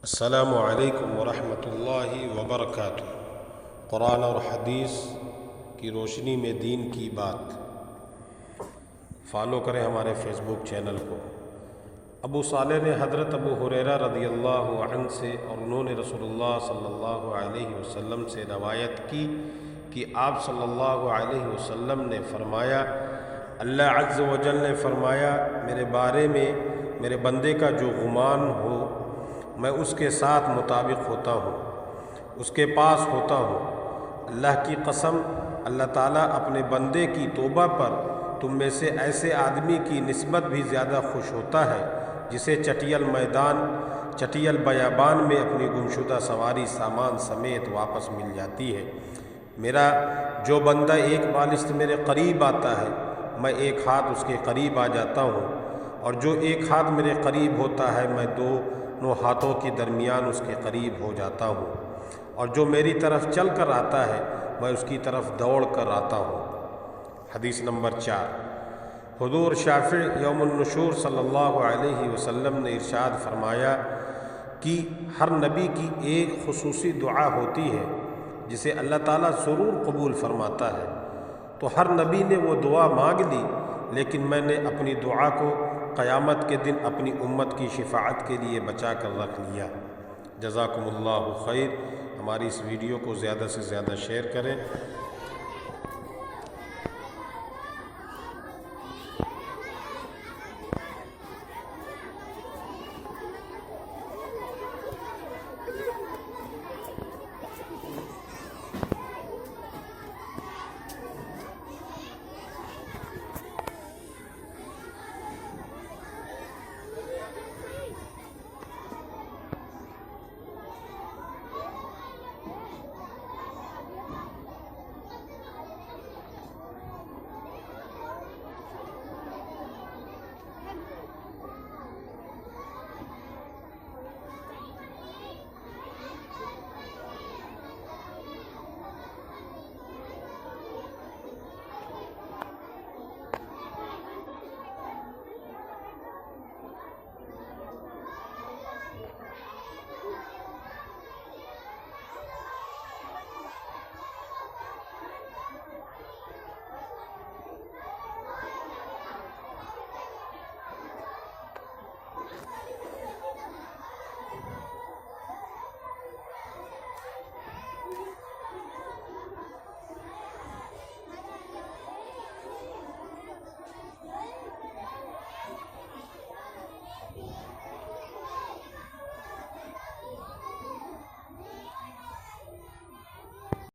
अस्सलामु अलैकुम वरहमतुल्लाहि वबरकातुहू। कुरान और हदीस की रोशनी में दीन की बात। फॉलो करें हमारे फेसबुक चैनल को। अबू सालेह ने हज़रत अबू हुरैरा रज़ियल्लाहु अन्हु से और उन्होंने रसूलुल्लाह सल्लल्लाहु अलैहि वसल्लम से रवायत की कि आप सल्लल्लाहु अलैहि वसल्लम ने फरमाया, अल्लाह अज़्ज़ व जल ने फरमाया, मेरे बारे में मेरे बंदे का जो गुमान हो मैं उसके साथ मुताबिक होता हूँ, उसके पास होता हूँ। अल्लाह की कसम, अल्लाह ताला अपने बंदे की तौबा पर तुम में से ऐसे आदमी की निस्बत भी ज़्यादा खुश होता है जिसे चटियल मैदान चटियल बयाबान में अपनी गुमशुदा सवारी सामान समेत वापस मिल जाती है। मेरा जो बंदा एक बालिश्त मेरे करीब आता है मैं एक हाथ उसके करीब आ जाता हूँ, और जो एक हाथ मेरे करीब होता है मैं दोनों हाथों के दरमियान उसके करीब हो जाता हूँ, और जो मेरी तरफ चल कर आता है मैं उसकी तरफ दौड़ कर आता हूँ। हदीस नंबर 4। हुज़ूर शाफ़ी यौमुन नुशूर सल्लल्लाहु अलैहि वसल्लम ने इरशाद फरमाया कि हर नबी की एक खुसूसी दुआ होती है जिसे अल्लाह ताला ज़रूर कबूल फरमाता है। तो हर नबी ने वो दुआ मांग ली, लेकिन मैंने अपनी दुआ को क़यामत के दिन अपनी उम्मत की शिफ़ाअत के लिए बचा कर रख लिया। जज़ाकुमुल्लाहु खैर। हमारी इस वीडियो को ज़्यादा से ज़्यादा शेयर करें।